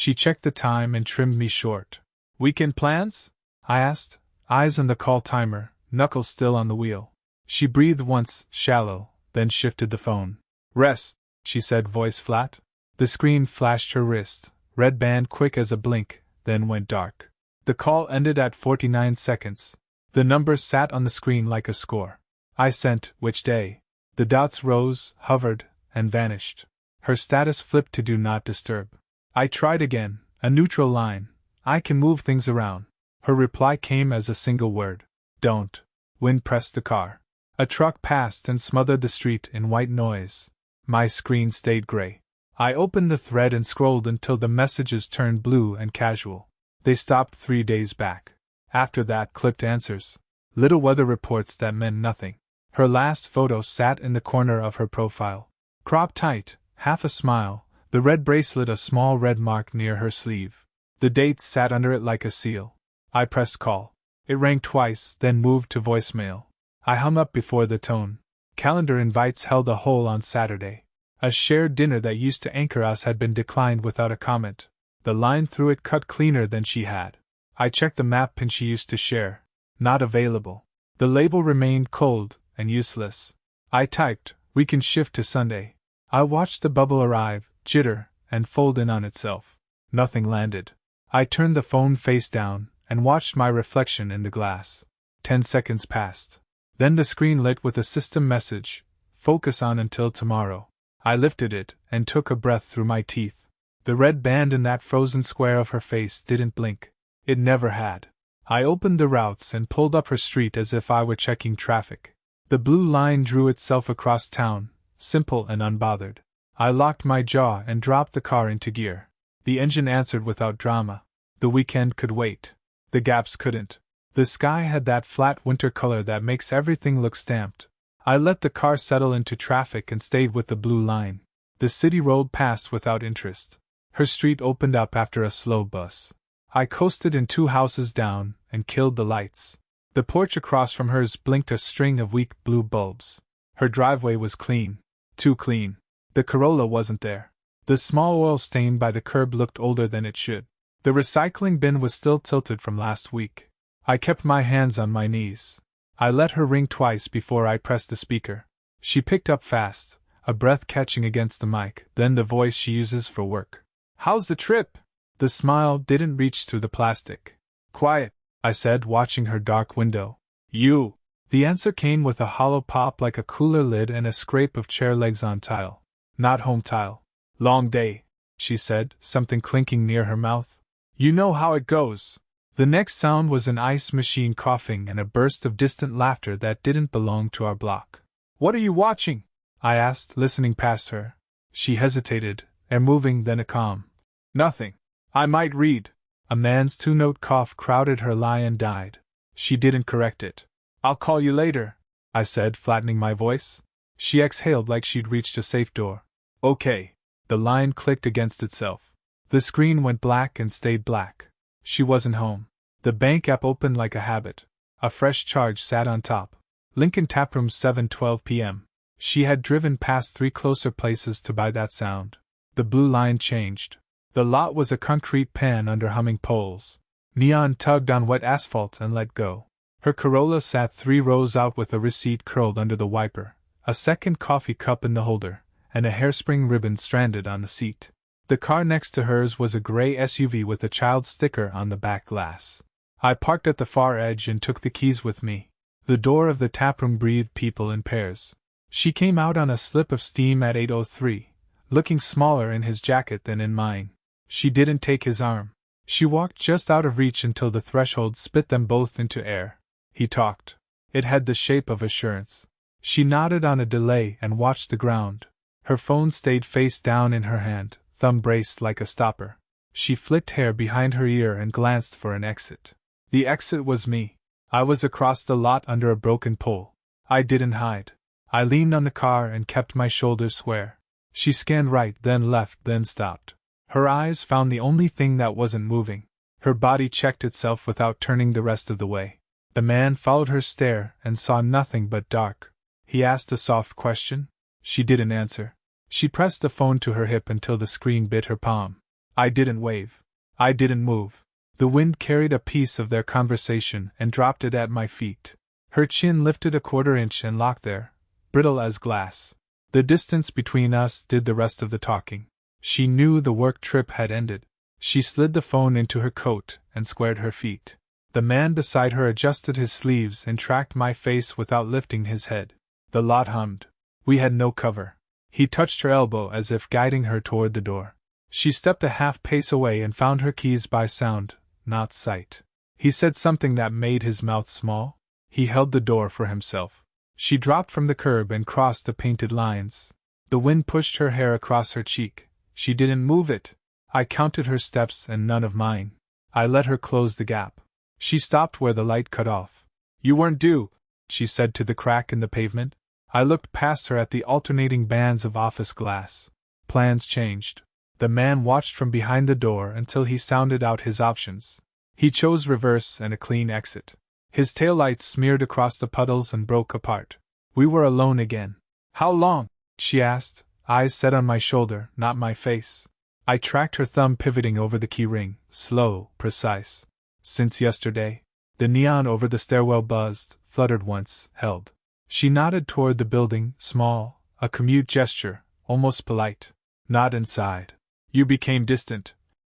She checked the time and trimmed me short. "Weekend plans?" I asked, eyes on the call timer, knuckles still on the wheel. She breathed once, shallow, then shifted the phone. "Rest," she said, voice flat. The screen flashed her wrist, red band quick as a blink, then went dark. The call ended at 49 seconds. The number sat on the screen like a score. I sent, "Which day?" The dots rose, hovered, and vanished. Her status flipped to "Do Not Disturb." I tried again, a neutral line. "I can move things around." Her reply came as a single word. "Don't." Wind pressed the car. A truck passed and smothered the street in white noise. My screen stayed gray. I opened the thread and scrolled until the messages turned blue and casual. They stopped 3 days back. After that, clipped answers. Little weather reports that meant nothing. Her last photo sat in the corner of her profile. Cropped tight, half a smile, the red bracelet a small red mark near her sleeve. The date sat under it like a seal. I pressed call. It rang twice, then moved to voicemail. I hung up before the tone. Calendar invites held a hole on Saturday. A shared dinner that used to anchor us had been declined without a comment. The line through it cut cleaner than she had. I checked the map pin she used to share. Not available. The label remained cold and useless. I typed, "We can shift to Sunday." I watched the bubble arrive, jitter, and fold in on itself. Nothing landed. I turned the phone face down and watched my reflection in the glass. 10 seconds passed. Then the screen lit with a system message, "Focus on until tomorrow." I lifted it and took a breath through my teeth. The red band in that frozen square of her face didn't blink. It never had. I opened the routes and pulled up her street as if I were checking traffic. The blue line drew itself across town, simple and unbothered. I locked my jaw and dropped the car into gear. The engine answered without drama. The weekend could wait. The gaps couldn't. The sky had that flat winter color that makes everything look stamped. I let the car settle into traffic and stayed with the blue line. The city rolled past without interest. Her street opened up after a slow bus. I coasted in 2 houses down and killed the lights. The porch across from hers blinked a string of weak blue bulbs. Her driveway was clean. Too clean. The Corolla wasn't there. The small oil stain by the curb looked older than it should. The recycling bin was still tilted from last week. I kept my hands on my knees. I let her ring twice before I pressed the speaker. She picked up fast, a breath catching against the mic, then the voice she uses for work. "How's the trip?" The smile didn't reach through the plastic. "Quiet," I said, watching her dark window. "You." The answer came with a hollow pop like a cooler lid and a scrape of chair legs on tile. "Not home tile." "Long day," she said, something clinking near her mouth. "You know how it goes." The next sound was an ice machine coughing and a burst of distant laughter that didn't belong to our block. "What are you watching?" I asked, listening past her. She hesitated, air moving, then a calm. "Nothing. I might read." A man's 2-note cough crowded her lie and died. She didn't correct it. "I'll call you later," I said, flattening my voice. She exhaled like she'd reached a safe door. "Okay." The line clicked against itself. The screen went black and stayed black. She wasn't home. The bank app opened like a habit. A fresh charge sat on top. Lincoln Taproom, 7:12 p.m. She had driven past 3 closer places to buy that sound. The blue line changed. The lot was a concrete pan under humming poles. Neon tugged on wet asphalt and let go. Her Corolla sat 3 rows out with a receipt curled under the wiper, a second coffee cup in the holder, and a hairspring ribbon stranded on the seat. The car next to hers was a gray SUV with a child sticker on the back glass. I parked at the far edge and took the keys with me. The door of the taproom breathed people in pairs. She came out on a slip of steam at 8:03, looking smaller in his jacket than in mine. She didn't take his arm. She walked just out of reach until the threshold spit them both into air. He talked. It had the shape of assurance. She nodded on a delay and watched the ground. Her phone stayed face down in her hand, thumb braced like a stopper. She flicked hair behind her ear and glanced for an exit. The exit was me. I was across the lot under a broken pole. I didn't hide. I leaned on the car and kept my shoulders square. She scanned right, then left, then stopped. Her eyes found the only thing that wasn't moving. Her body checked itself without turning the rest of the way. The man followed her stare and saw nothing but dark. He asked a soft question. She didn't answer. She pressed the phone to her hip until the screen bit her palm. I didn't wave. I didn't move. The wind carried a piece of their conversation and dropped it at my feet. Her chin lifted a quarter inch and locked there, brittle as glass. The distance between us did the rest of the talking. She knew the work trip had ended. She slid the phone into her coat and squared her feet. The man beside her adjusted his sleeves and tracked my face without lifting his head. The lot hummed. We had no cover. He touched her elbow as if guiding her toward the door. She stepped a half pace away and found her keys by sound, not sight. He said something that made his mouth small. He held the door for himself. She dropped from the curb and crossed the painted lines. The wind pushed her hair across her cheek. She didn't move it. I counted her steps and none of mine. I let her close the gap. She stopped where the light cut off. You weren't due, she said to the crack in the pavement. I looked past her at the alternating bands of office glass. Plans changed. The man watched from behind the door until he sounded out his options. He chose reverse and a clean exit. His taillights smeared across the puddles and broke apart. We were alone again. How long? She asked, eyes set on my shoulder, not my face. I tracked her thumb pivoting over the key ring, slow, precise. Since yesterday. The neon over the stairwell buzzed, fluttered once, held. She nodded toward the building, small, a commute gesture, almost polite. Not inside. You became distant,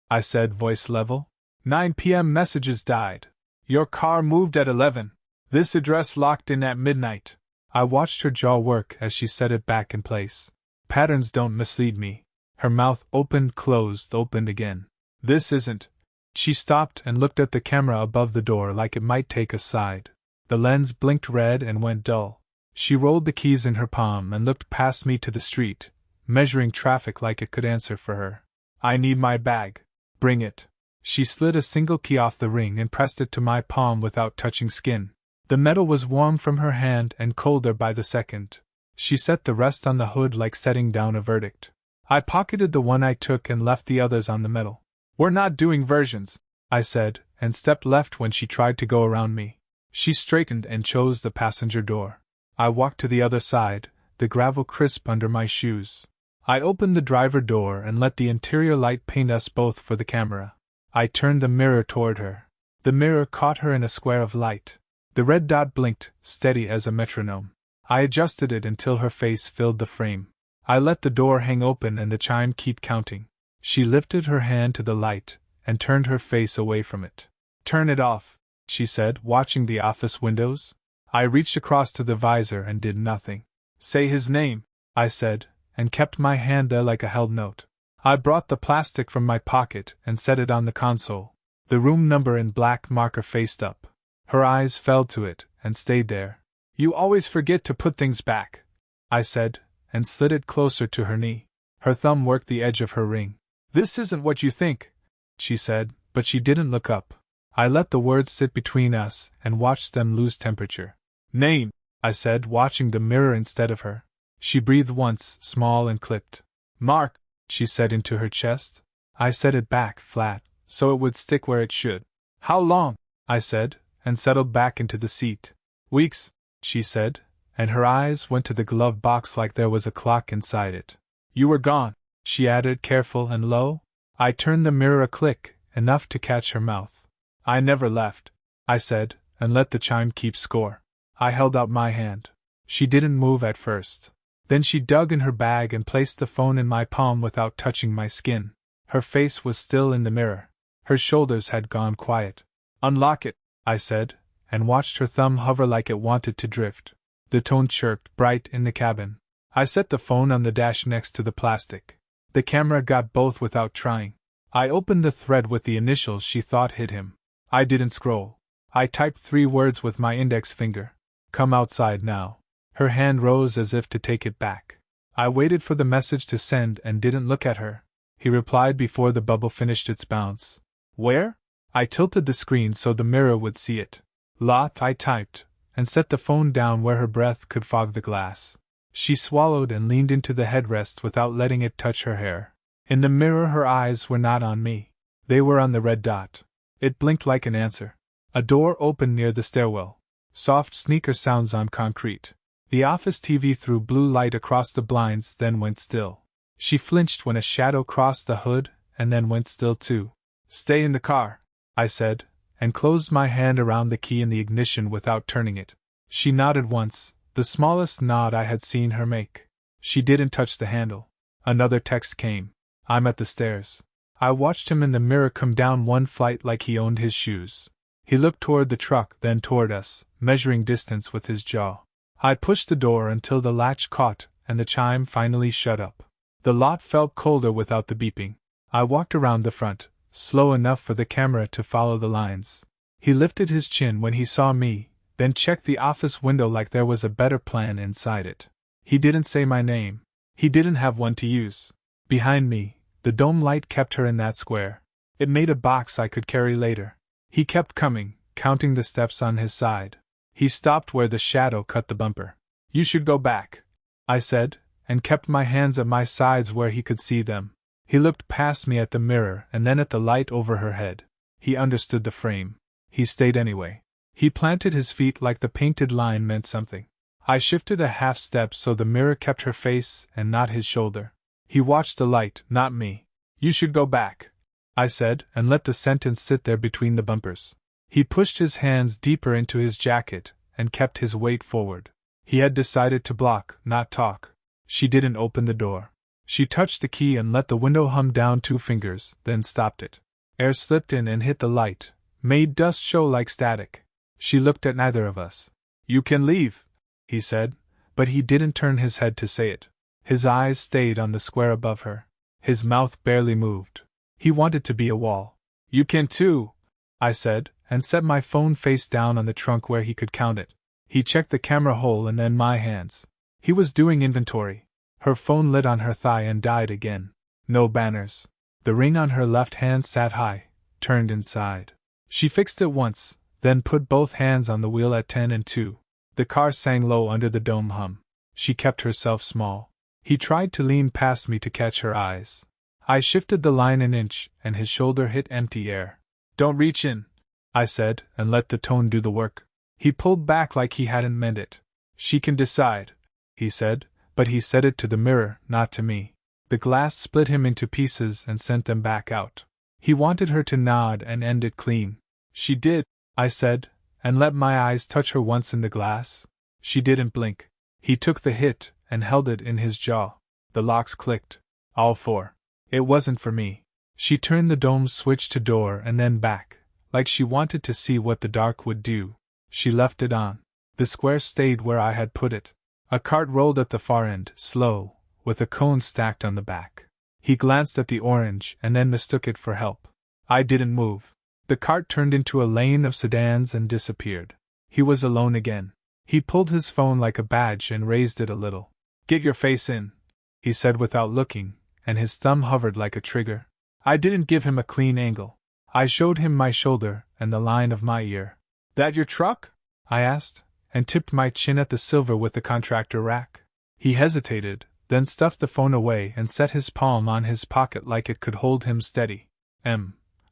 I said, voice level. 9 p.m. messages died. Your car moved at 11. This address locked in at midnight. I watched her jaw work as she set it back in place. Patterns don't mislead me. Her mouth opened, closed, opened again. This isn't. She stopped and looked at the camera above the door like it might take a side. The lens blinked red and went dull. She rolled the keys in her palm and looked past me to the street, measuring traffic like it could answer for her. I need my bag. Bring it. She slid a single key off the ring and pressed it to my palm without touching skin. The metal was warm from her hand and colder by the second. She set the rest on the hood like setting down a verdict. I pocketed the one I took and left the others on the metal. We're not doing versions, I said, and stepped left when she tried to go around me. She straightened and chose the passenger door. I walked to the other side, the gravel crisp under my shoes. I opened the driver door and let the interior light paint us both for the camera. I turned the mirror toward her. The mirror caught her in a square of light. The red dot blinked, steady as a metronome. I adjusted it until her face filled the frame. I let the door hang open and the chime keep counting. She lifted her hand to the light and turned her face away from it. Turn it off, she said, watching the office windows. I reached across to the visor and did nothing. Say his name, I said, and kept my hand there like a held note. I brought the plastic from my pocket and set it on the console. The room number in black marker faced up. Her eyes fell to it and stayed there. You always forget to put things back, I said, and slid it closer to her knee. Her thumb worked the edge of her ring. This isn't what you think, she said, but she didn't look up. I let the words sit between us and watched them lose temperature. Name, I said, watching the mirror instead of her. She breathed once, small and clipped. Mark, she said into her chest. I set it back, flat, so it would stick where it should. How long? I said, and settled back into the seat. Weeks, she said, and her eyes went to the glove box like there was a clock inside it. You were gone, she added, careful and low. I turned the mirror a click, enough to catch her mouth. I never left, I said, and let the chime keep score. I held out my hand. She didn't move at first. Then she dug in her bag and placed the phone in my palm without touching my skin. Her face was still in the mirror. Her shoulders had gone quiet. Unlock it, I said, and watched her thumb hover like it wanted to drift. The tone chirped, bright in the cabin. I set the phone on the dash next to the plastic. The camera got both without trying. I opened the thread with the initials she thought hid him. I didn't scroll. I typed 3 words with my index finger. Come outside now. Her hand rose as if to take it back. I waited for the message to send and didn't look at her. He replied before the bubble finished its bounce. Where? I tilted the screen so the mirror would see it. Lot, I typed, and set the phone down where her breath could fog the glass. She swallowed and leaned into the headrest without letting it touch her hair. In the mirror her eyes were not on me. They were on the red dot. It blinked like an answer. A door opened near the stairwell. Soft sneaker sounds on concrete. The office TV threw blue light across the blinds, then went still. She flinched when a shadow crossed the hood and then went still too. Stay in the car, I said, and closed my hand around the key in the ignition without turning it. She nodded once, the smallest nod I had seen her make. She didn't touch the handle. Another text came. I'm at the stairs. I watched him in the mirror come down one flight like he owned his shoes. He looked toward the truck, then toward us, measuring distance with his jaw. I pushed the door until the latch caught and the chime finally shut up. The lot felt colder without the beeping. I walked around the front, slow enough for the camera to follow the lines. He lifted his chin when he saw me, then checked the office window like there was a better plan inside it. He didn't say my name. He didn't have one to use. Behind me, the dome light kept her in that square. It made a box I could carry later. He kept coming, counting the steps on his side. He stopped where the shadow cut the bumper. You should go back, I said, and kept my hands at my sides where he could see them. He looked past me at the mirror and then at the light over her head. He understood the frame. He stayed anyway. He planted his feet like the painted line meant something. I shifted a half step so the mirror kept her face and not his shoulder. He watched the light, not me. You should go back, I said, and let the sentence sit there between the bumpers. He pushed his hands deeper into his jacket and kept his weight forward. He had decided to block, not talk. She didn't open the door. She touched the key and let the window hum down 2 fingers, then stopped it. Air slipped in and hit the light, made dust show like static. She looked at neither of us. You can leave, he said, but he didn't turn his head to say it. His eyes stayed on the square above her. His mouth barely moved. He wanted to be a wall. You can too, I said, and set my phone face down on the trunk where he could count it. He checked the camera hole and then my hands. He was doing inventory. Her phone lit on her thigh and died again. No banners. The ring on her left hand sat high, turned inside. She fixed it once, then put both hands on the wheel at 10 and 2. The car sang low under the dome hum. She kept herself small. He tried to lean past me to catch her eyes. I shifted the line an inch, and his shoulder hit empty air. Don't reach in, I said, and let the tone do the work. He pulled back like he hadn't meant it. She can decide, he said, but he said it to the mirror, not to me. The glass split him into pieces and sent them back out. He wanted her to nod and end it clean. She did, I said, and let my eyes touch her once in the glass. She didn't blink. He took the hit and held it in his jaw. The locks clicked. All 4. It wasn't for me. She turned the dome switch to door and then back, like she wanted to see what the dark would do. She left it on. The square stayed where I had put it. A cart rolled at the far end, slow, with a cone stacked on the back. He glanced at the orange and then mistook it for help. I didn't move. The cart turned into a lane of sedans and disappeared. He was alone again. He pulled his phone like a badge and raised it a little. Get your face in, he said without looking, and his thumb hovered like a trigger. I didn't give him a clean angle. I showed him my shoulder and the line of my ear. That your truck? I asked, and tipped my chin at the silver with the contractor rack. He hesitated, then stuffed the phone away and set his palm on his pocket like it could hold him steady.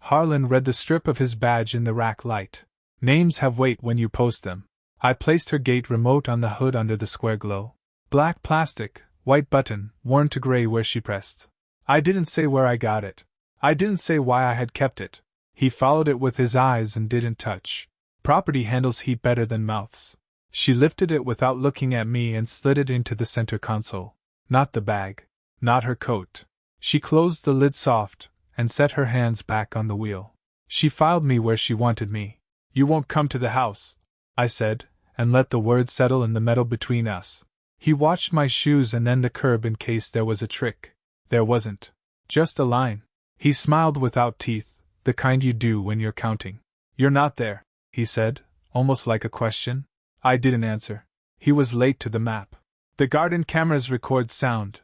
Harlan read the strip of his badge in the rack light. Names have weight when you post them. I placed her gate remote on the hood under the square glow. Black plastic, white button, worn to gray where she pressed. I didn't say where I got it. I didn't say why I had kept it. He followed it with his eyes and didn't touch. Property handles heat better than mouths. She lifted it without looking at me and slid it into the center console. Not the bag. Not her coat. She closed the lid soft and set her hands back on the wheel. She filed me where she wanted me. You won't come to the house, I said, and let the words settle in the metal between us. He watched my shoes and then the curb in case there was a trick. There wasn't. Just a line. He smiled without teeth, the kind you do when you're counting. You're not there, he said, almost like a question. I didn't answer. He was late to the map. The garden cameras record sound,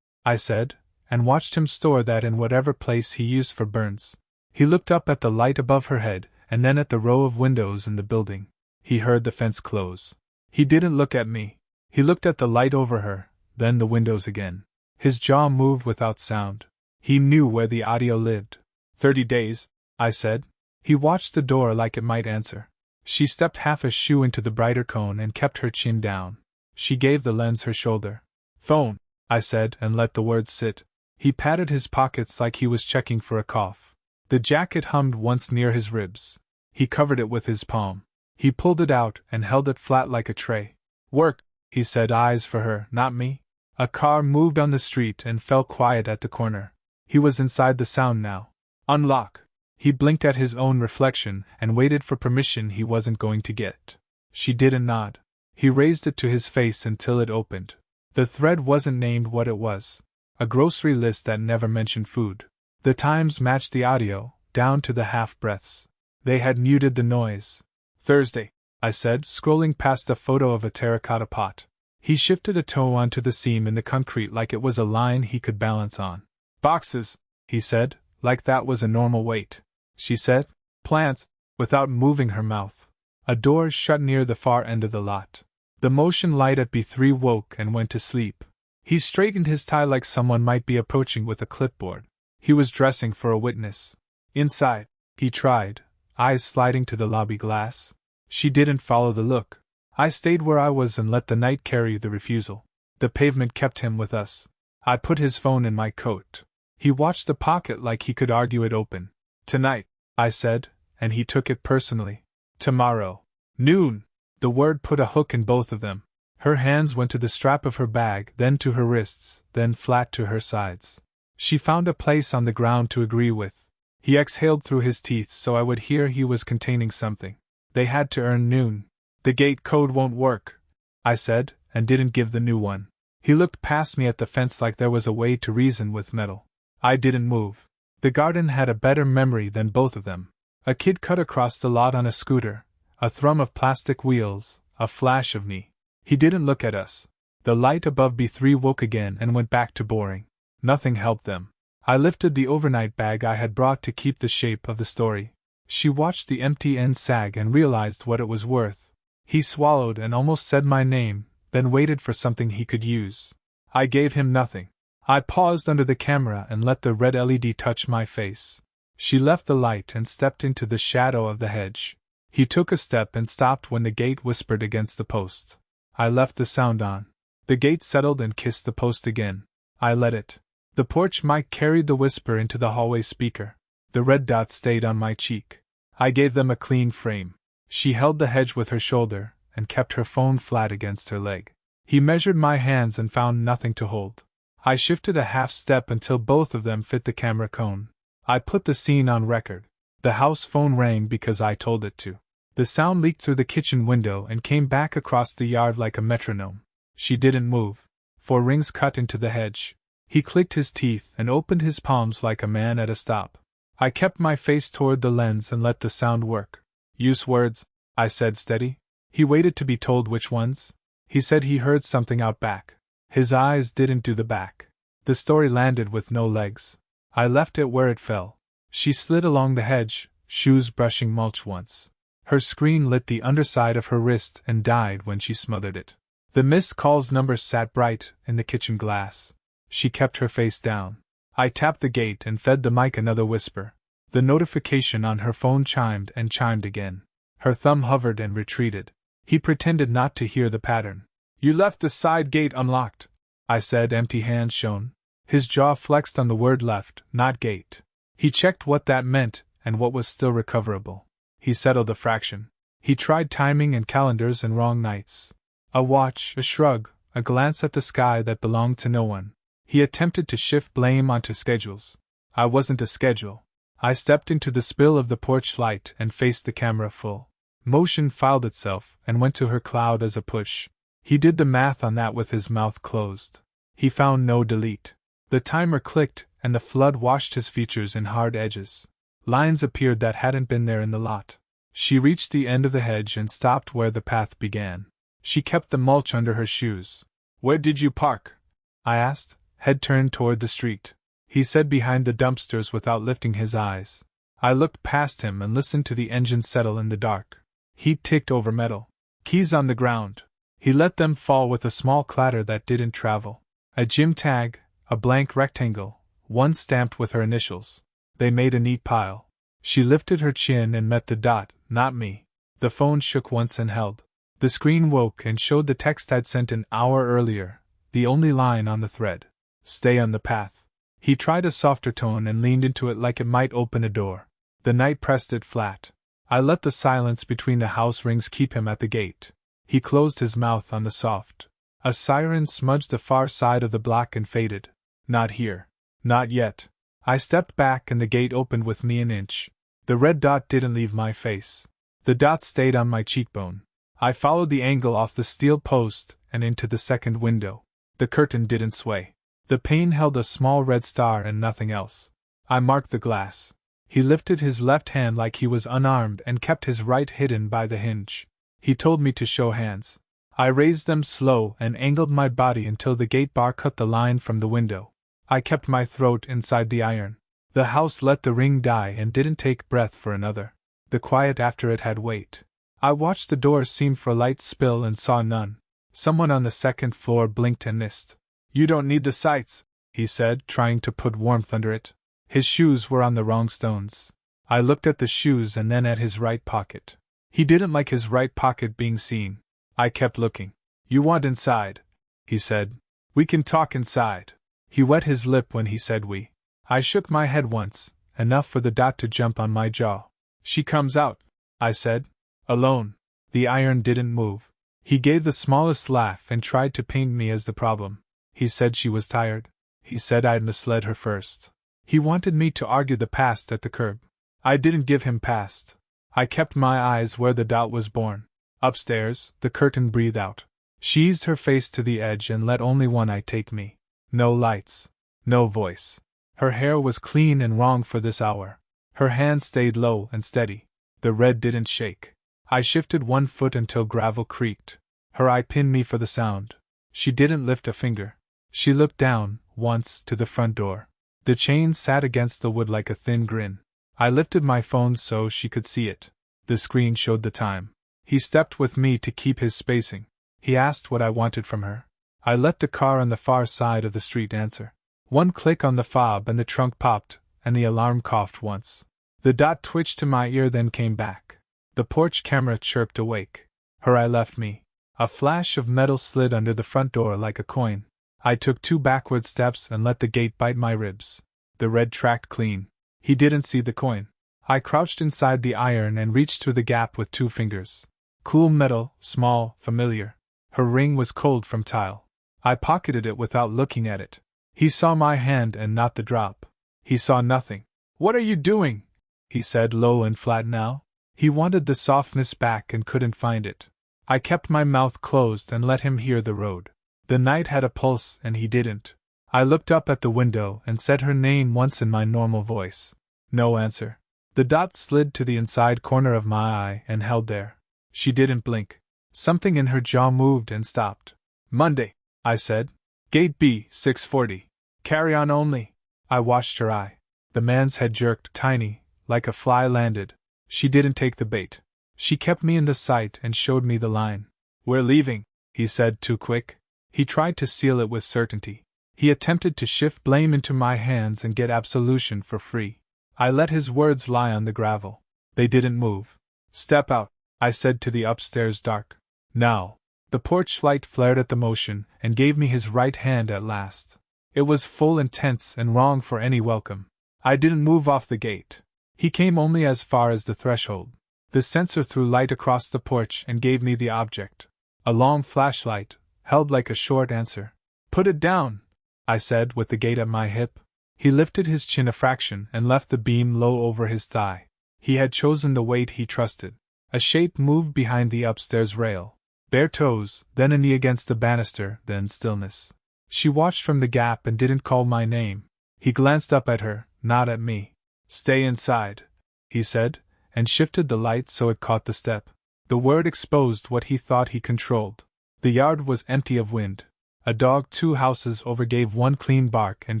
I said, and watched him store that in whatever place he used for burns. He looked up at the light above her head, and then at the row of windows in the building. He heard the fence close. He didn't look at me. He looked at the light over her, then the windows again. His jaw moved without sound. He knew where the audio lived. 30 days, I said. He watched the door like it might answer. She stepped half a shoe into the brighter cone and kept her chin down. She gave the lens her shoulder. Phone, I said, and let the words sit. He patted his pockets like he was checking for a cough. The jacket hummed once near his ribs. He covered it with his palm. He pulled it out and held it flat like a tray. Work, he said, eyes for her, not me. A car moved on the street and fell quiet at the corner. He was inside the sound now. Unlock. He blinked at his own reflection and waited for permission he wasn't going to get. She didn't nod. He raised it to his face until it opened. The thread wasn't named what it was. A grocery list that never mentioned food. The times matched the audio, down to the half-breaths. They had muted the noise. Thursday, I said, scrolling past a photo of a terracotta pot. He shifted a toe onto the seam in the concrete like it was a line he could balance on. Boxes, he said, like that was a normal weight. She said, plants, without moving her mouth. A door shut near the far end of the lot. The motion light at B3 woke and went to sleep. He straightened his tie like someone might be approaching with a clipboard. He was dressing for a witness. Inside, he tried, eyes sliding to the lobby glass. She didn't follow the look. I stayed where I was and let the night carry the refusal. The pavement kept him with us. I put his phone in my coat. He watched the pocket like he could argue it open. Tonight, I said, and he took it personally. Tomorrow. Noon. The word put a hook in both of them. Her hands went to the strap of her bag, then to her wrists, then flat to her sides. She found a place on the ground to agree with. He exhaled through his teeth so I would hear he was containing something. They had to earn noon. The gate code won't work, I said, and didn't give the new one. He looked past me at the fence like there was a way to reason with metal. I didn't move. The garden had a better memory than both of them. A kid cut across the lot on a scooter, a thrum of plastic wheels, a flash of knee. He didn't look at us. The light above B3 woke again and went back to boring. Nothing helped them. I lifted the overnight bag I had brought to keep the shape of the story. She watched the empty end sag and realized what it was worth. He swallowed and almost said my name, then waited for something he could use. I gave him nothing. I paused under the camera and let the red LED touch my face. She left the light and stepped into the shadow of the hedge. He took a step and stopped when the gate whispered against the post. I left the sound on. The gate settled and kissed the post again. I let it. The porch mic carried the whisper into the hallway speaker. The red dots stayed on my cheek. I gave them a clean frame. She held the hedge with her shoulder and kept her phone flat against her leg. He measured my hands and found nothing to hold. I shifted a half step until both of them fit the camera cone. I put the scene on record. The house phone rang because I told it to. The sound leaked through the kitchen window and came back across the yard like a metronome. She didn't move. 4 rings cut into the hedge. He clicked his teeth and opened his palms like a man at a stop. I kept my face toward the lens and let the sound work. Use words, I said steady. He waited to be told which ones. He said he heard something out back. His eyes didn't do the back. The story landed with no legs. I left it where it fell. She slid along the hedge, shoes brushing mulch once. Her screen lit the underside of her wrist and died when she smothered it. The missed calls number sat bright in the kitchen glass. She kept her face down. I tapped the gate and fed the mic another whisper. The notification on her phone chimed and chimed again. Her thumb hovered and retreated. He pretended not to hear the pattern. You left the side gate unlocked, I said, empty hands shown. His jaw flexed on the word left, not gate. He checked what that meant and what was still recoverable. He settled a fraction. He tried timing and calendars and wrong nights. A watch, a shrug, a glance at the sky that belonged to no one. He attempted to shift blame onto schedules. I wasn't a schedule. I stepped into the spill of the porch light and faced the camera full. Motion filed itself and went to her cloud as a push. He did the math on that with his mouth closed. He found no delete. The timer clicked and the flood washed his features in hard edges. Lines appeared that hadn't been there in the lot. She reached the end of the hedge and stopped where the path began. She kept the mulch under her shoes. Where did you park? I asked, head turned toward the street. He said behind the dumpsters without lifting his eyes. I looked past him and listened to the engine settle in the dark. Heat ticked over metal. Keys on the ground. He let them fall with a small clatter that didn't travel. A gym tag, a blank rectangle, one stamped with her initials. They made a neat pile. She lifted her chin and met the dot, not me. The phone shook once and held. The screen woke and showed the text I'd sent an hour earlier, the only line on the thread. Stay on the path. He tried a softer tone and leaned into it like it might open a door. The knight pressed it flat. I let the silence between the house rings keep him at the gate. He closed his mouth on the soft. A siren smudged the far side of the block and faded. Not here. Not yet. I stepped back and the gate opened with me an inch. The red dot didn't leave my face. The dot stayed on my cheekbone. I followed the angle off the steel post and into the second window. The curtain didn't sway. The pane held a small red star and nothing else. I marked the glass. He lifted his left hand like he was unarmed and kept his right hidden by the hinge. He told me to show hands. I raised them slow and angled my body until the gate bar cut the line from the window. I kept my throat inside the iron. The house let the ring die and didn't take breath for another. The quiet after it had weight. I watched the door seem for light spill and saw none. Someone on the second floor blinked and missed. "You don't need the sights," he said, trying to put warmth under it. His shoes were on the wrong stones. I looked at the shoes and then at his right pocket. He didn't like his right pocket being seen. I kept looking. "You want inside," he said. "We can talk inside." He wet his lip when he said we. I shook my head once, enough for the dot to jump on my jaw. "She comes out," I said. "Alone." The iron didn't move. He gave the smallest laugh and tried to paint me as the problem. He said she was tired. He said I'd misled her first. He wanted me to argue the past at the curb. I didn't give him past. I kept my eyes where the dot was born. Upstairs, the curtain breathed out. She eased her face to the edge and let only one eye take me. No lights. No voice. Her hair was clean and wrong for this hour. Her hand stayed low and steady. The red didn't shake. I shifted one foot until gravel creaked. Her eye pinned me for the sound. She didn't lift a finger. She looked down, once, to the front door. The chain sat against the wood like a thin grin. I lifted my phone so she could see it. The screen showed the time. He stepped with me to keep his spacing. He asked what I wanted from her. I let the car on the far side of the street answer. One click on the fob and the trunk popped, and the alarm coughed once. The dot twitched to my ear then came back. The porch camera chirped awake. Her eye left me. A flash of metal slid under the front door like a coin. I took 2 backward steps and let the gate bite my ribs. The red tracked clean. He didn't see the coin. I crouched inside the iron and reached through the gap with 2 fingers. Cool metal, small, familiar. Her ring was cold from tile. I pocketed it without looking at it. He saw my hand and not the drop. He saw nothing. "What are you doing?" he said, low and flat now. He wanted the softness back and couldn't find it. I kept my mouth closed and let him hear the road. The night had a pulse and he didn't. I looked up at the window and said her name once in my normal voice. No answer. The dot slid to the inside corner of my eye and held there. She didn't blink. Something in her jaw moved and stopped. "Monday," I said. "Gate B, 640. Carry on only." I watched her eye. The man's head jerked, tiny, like a fly landed. She didn't take the bait. She kept me in the sight and showed me the line. "We're leaving," he said, too quick. He tried to seal it with certainty. He attempted to shift blame into my hands and get absolution for free. I let his words lie on the gravel. They didn't move. "Step out," I said to the upstairs dark. "Now." The porch light flared at the motion and gave me his right hand at last. It was full and tense and wrong for any welcome. I didn't move off the gate. He came only as far as the threshold. The sensor threw light across the porch and gave me the object. A long flashlight, held like a short answer. "Put it down," I said with the gate at my hip. He lifted his chin a fraction and left the beam low over his thigh. He had chosen the weight he trusted. A shape moved behind the upstairs rail. Bare toes, then a knee against the banister, then stillness. She watched from the gap and didn't call my name. He glanced up at her, not at me. "Stay inside," he said, and shifted the light so it caught the step. The word exposed what he thought he controlled. The yard was empty of wind. A dog 2 houses over gave one clean bark and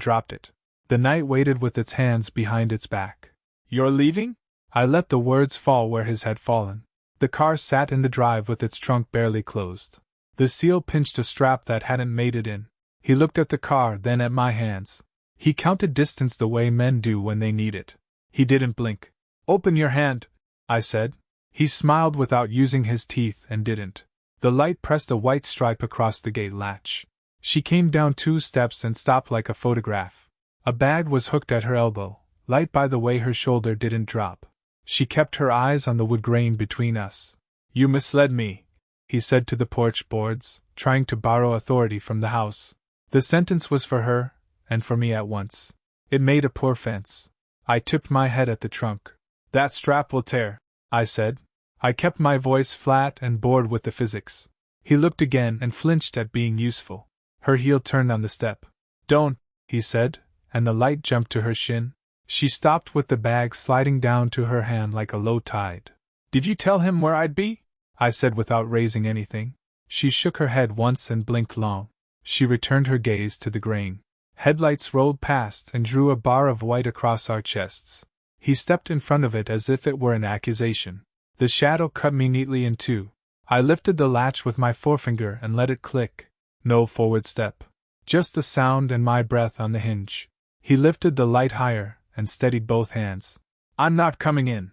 dropped it. The night waited with its hands behind its back. "You're leaving?" I let the words fall where his had fallen. The car sat in the drive with its trunk barely closed. The seal pinched a strap that hadn't made it in. He looked at the car, then at my hands. He counted distance the way men do when they need it. He didn't blink. "Open your hand," I said. He smiled without using his teeth and didn't. The light pressed a white stripe across the gate latch. She came down 2 steps and stopped like a photograph. A bag was hooked at her elbow, light by the way her shoulder didn't drop. She kept her eyes on the wood grain between us. "You misled me," he said to the porch boards, trying to borrow authority from the house. The sentence was for her, and for me at once. It made a poor fence. I tipped my head at the trunk. "That strap will tear," I said. I kept my voice flat and bored with the physics. He looked again and flinched at being useful. Her heel turned on the step. "Don't," he said, and the light jumped to her shin. She stopped with the bag sliding down to her hand like a low tide. "Did you tell him where I'd be?" I said without raising anything. She shook her head once and blinked long. She returned her gaze to the grain. Headlights rolled past and drew a bar of white across our chests. He stepped in front of it as if it were an accusation. The shadow cut me neatly in two. I lifted the latch with my forefinger and let it click. No forward step. Just the sound and my breath on the hinge. He lifted the light higher and steadied both hands. "I'm not coming in,"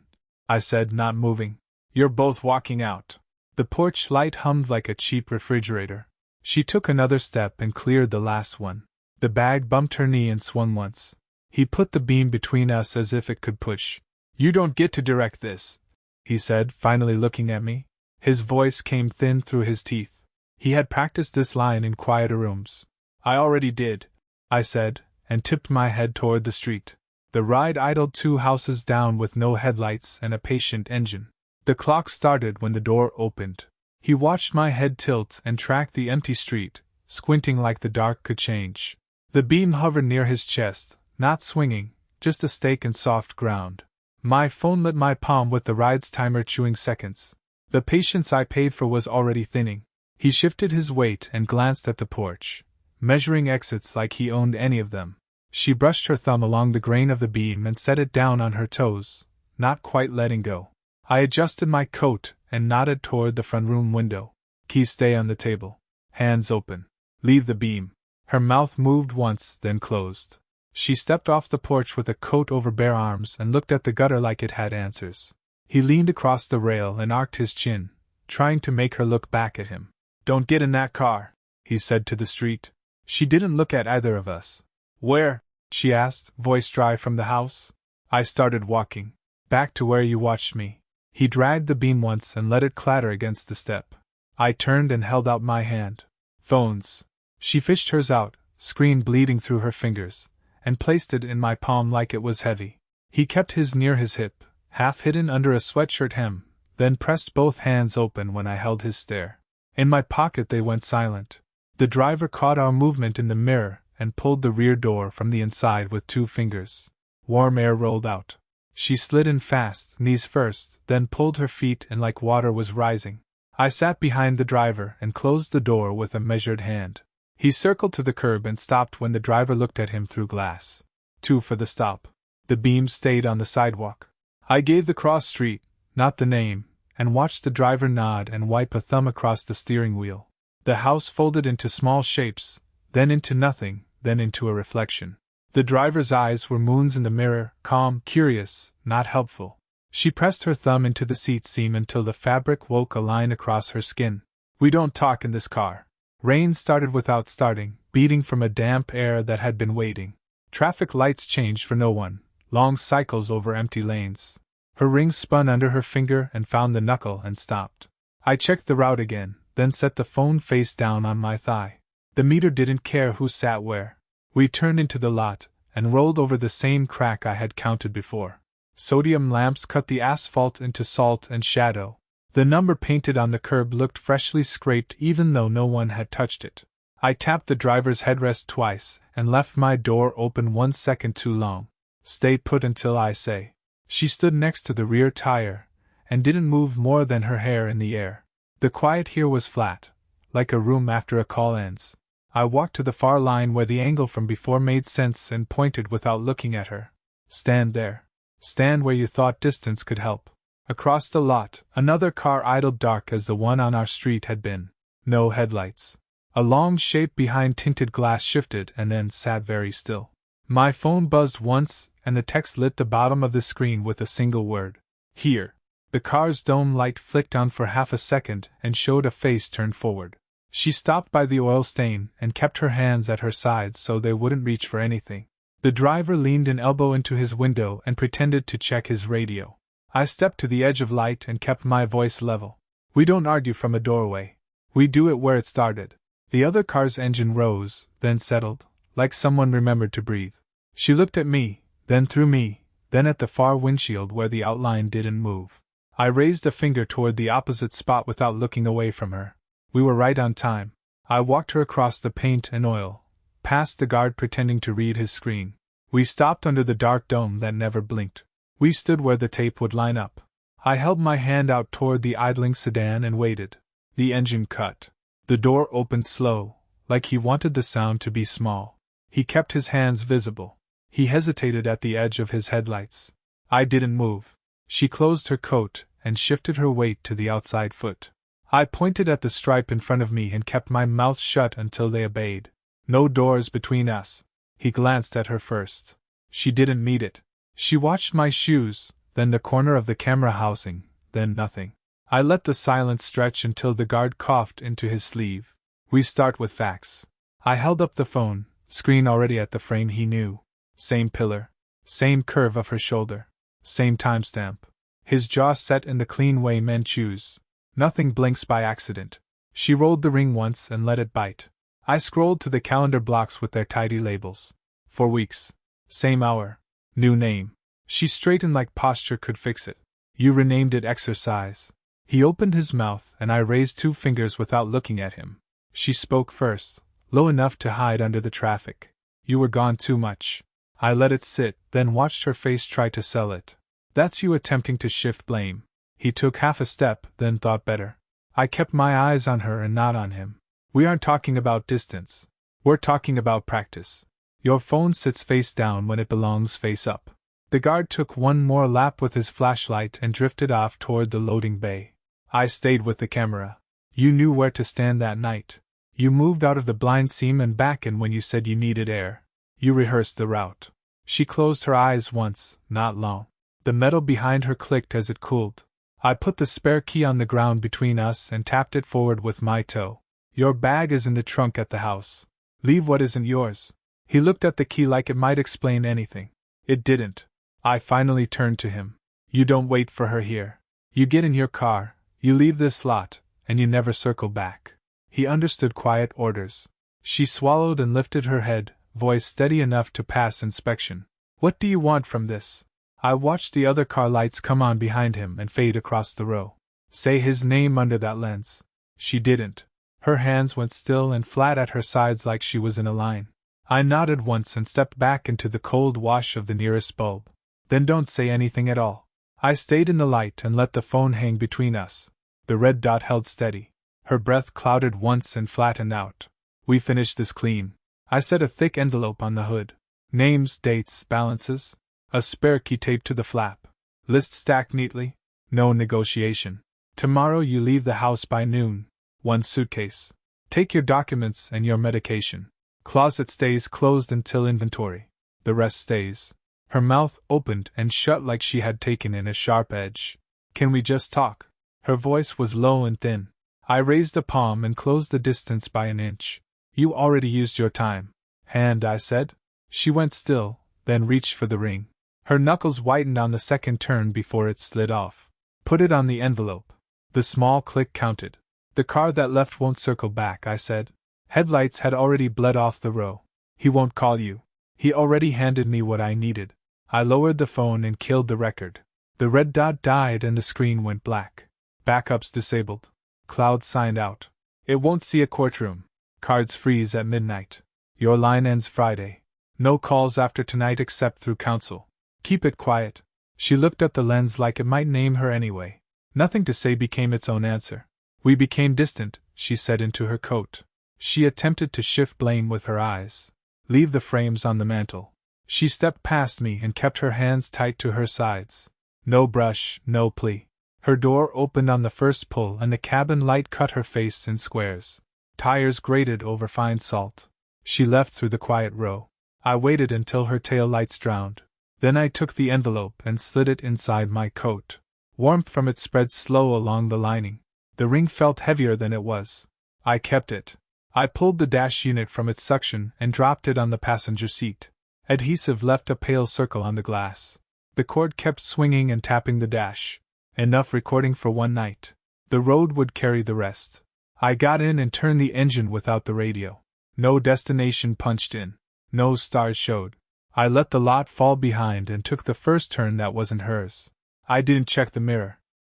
I said, not moving. "You're both walking out." The porch light hummed like a cheap refrigerator. She took another step and cleared the last one. The bag bumped her knee and swung once. He put the beam between us as if it could push. "You don't get to direct this," he said, finally looking at me. His voice came thin through his teeth. He had practiced this line in quieter rooms. "I already did," I said, and tipped my head toward the street. The ride idled 2 houses down with no headlights and a patient engine. The clock started when the door opened. He watched my head tilt and tracked the empty street, squinting like the dark could change. The beam hovered near his chest, not swinging, just a stake in soft ground. My phone lit my palm with the ride's timer chewing seconds. The patience I paid for was already thinning. He shifted his weight and glanced at the porch, measuring exits like he owned any of them. She brushed her thumb along the grain of the beam and set it down on her toes, not quite letting go. I adjusted my coat and nodded toward the front room window. "Keys stay on the table. Hands open. Leave the beam." Her mouth moved once, then closed. She stepped off the porch with a coat over bare arms and looked at the gutter like it had answers. He leaned across the rail and arched his chin, trying to make her look back at him. "Don't get in that car," he said to the street. She didn't look at either of us. "Where?" she asked, voice dry from the house. I started walking. "Back to where you watched me." He dragged the beam once and let it clatter against the step. I turned and held out my hand. "Phones." She fished hers out, screen bleeding through her fingers, and placed it in my palm like it was heavy. He kept his near his hip, half hidden under a sweatshirt hem, then pressed both hands open when I held his stare. In my pocket they went silent. The driver caught our movement in the mirror and pulled the rear door from the inside with 2 fingers. Warm air rolled out. She slid in fast, knees first, then pulled her feet in like water was rising. I sat behind the driver and closed the door with a measured hand. He circled to the curb and stopped when the driver looked at him through glass. 2 for the stop. The beam stayed on the sidewalk. I gave the cross street, not the name, and watched the driver nod and wipe a thumb across the steering wheel. The house folded into small shapes, then into nothing, then into a reflection. The driver's eyes were moons in the mirror, calm, curious, not helpful. She pressed her thumb into the seat seam until the fabric woke a line across her skin. "We don't talk in this car." Rain started without starting, beating from a damp air that had been waiting. Traffic lights changed for no one, long cycles over empty lanes. Her ring spun under her finger and found the knuckle and stopped. I checked the route again, then set the phone face down on my thigh. The meter didn't care who sat where. We turned into the lot, and rolled over the same crack I had counted before. Sodium lamps cut the asphalt into salt and shadow. The number painted on the curb looked freshly scraped even though no one had touched it. I tapped the driver's headrest twice, and left my door open 1 second too long. "Stay put until I say." She stood next to the rear tire, and didn't move more than her hair in the air. The quiet here was flat, like a room after a call ends. I walked to the far line where the angle from before made sense and pointed without looking at her. "Stand there. Stand where you thought distance could help." Across the lot, another car idled dark as the one on our street had been. No headlights. A long shape behind tinted glass shifted and then sat very still. My phone buzzed once, and the text lit the bottom of the screen with a single word. "Here." The car's dome light flicked on for half a second and showed a face turned forward. She stopped by the oil stain and kept her hands at her sides so they wouldn't reach for anything. The driver leaned an elbow into his window and pretended to check his radio. I stepped to the edge of light and kept my voice level. We don't argue from a doorway. We do it where it started. The other car's engine rose, then settled, like someone remembered to breathe. She looked at me, then through me, then at the far windshield where the outline didn't move. I raised a finger toward the opposite spot without looking away from her. We were right on time. I walked her across the paint and oil, past the guard pretending to read his screen. We stopped under the dark dome that never blinked. We stood where the tape would line up. I held my hand out toward the idling sedan and waited. The engine cut. The door opened slow, like he wanted the sound to be small. He kept his hands visible. He hesitated at the edge of his headlights. I didn't move. She closed her coat and shifted her weight to the outside foot. I pointed at the stripe in front of me and kept my mouth shut until they obeyed. No doors between us. He glanced at her first. She didn't meet it. She watched my shoes, then the corner of the camera housing, then nothing. I let the silence stretch until the guard coughed into his sleeve. We start with facts. I held up the phone, screen already at the frame he knew. Same pillar. Same curve of her shoulder. Same timestamp. His jaw set in the clean way men choose. Nothing blinks by accident. She rolled the ring once and let it bite. I scrolled to the calendar blocks with their tidy labels. 4 weeks. Same hour. New name. She straightened like posture could fix it. You renamed it exercise. He opened his mouth and I raised 2 fingers without looking at him. She spoke first, low enough to hide under the traffic. You were gone too much. I let it sit, then watched her face try to sell it. That's you attempting to shift blame. He took half a step, then thought better. I kept my eyes on her and not on him. We aren't talking about distance. We're talking about practice. Your phone sits face down when it belongs face up. The guard took one more lap with his flashlight and drifted off toward the loading bay. I stayed with the camera. You knew where to stand that night. You moved out of the blind seam and back in when you said you needed air. You rehearsed the route. She closed her eyes once, not long. The metal behind her clicked as it cooled. I put the spare key on the ground between us and tapped it forward with my toe. Your bag is in the trunk at the house. Leave what isn't yours. He looked at the key like it might explain anything. It didn't. I finally turned to him. You don't wait for her here. You get in your car, you leave this lot, and you never circle back. He understood quiet orders. She swallowed and lifted her head, voice steady enough to pass inspection. What do you want from this? I watched the other car lights come on behind him and fade across the row. Say his name under that lens. She didn't. Her hands went still and flat at her sides like she was in a line. I nodded once and stepped back into the cold wash of the nearest bulb. Then don't say anything at all. I stayed in the light and let the phone hang between us. The red dot held steady. Her breath clouded once and flattened out. We finished this clean. I set a thick envelope on the hood. Names, dates, balances. A spare key taped to the flap. List stacked neatly. No negotiation. Tomorrow you leave the house by noon. 1 suitcase. Take your documents and your medication. Closet stays closed until inventory. The rest stays. Her mouth opened and shut like she had taken in a sharp edge. Can we just talk? Her voice was low and thin. I raised a palm and closed the distance by an inch. You already used your time. Hand, I said. She went still, then reached for the ring. Her knuckles whitened on the second turn before it slid off. Put it on the envelope. The small click counted. The car that left won't circle back, I said. Headlights had already bled off the row. He won't call you. He already handed me what I needed. I lowered the phone and killed the record. The red dot died and the screen went black. Backups disabled. Cloud signed out. It won't see a courtroom. Cards freeze at midnight. Your line ends Friday. No calls after tonight except through counsel. Keep it quiet. She looked at the lens like it might name her anyway. Nothing to say became its own answer. We became distant, she said into her coat. She attempted to shift blame with her eyes. Leave the frames on the mantel. She stepped past me and kept her hands tight to her sides. No brush, no plea. Her door opened on the first pull and the cabin light cut her face in squares. Tires grated over fine salt. She left through the quiet row. I waited until her tail lights drowned. Then I took the envelope and slid it inside my coat. Warmth from it spread slow along the lining. The ring felt heavier than it was. I kept it. I pulled the dash unit from its suction and dropped it on the passenger seat. Adhesive left a pale circle on the glass. The cord kept swinging and tapping the dash. Enough recording for one night. The road would carry the rest. I got in and turned the engine without the radio. No destination punched in. No stars showed. I let the lot fall behind and took the first turn that wasn't hers. I didn't check the mirror.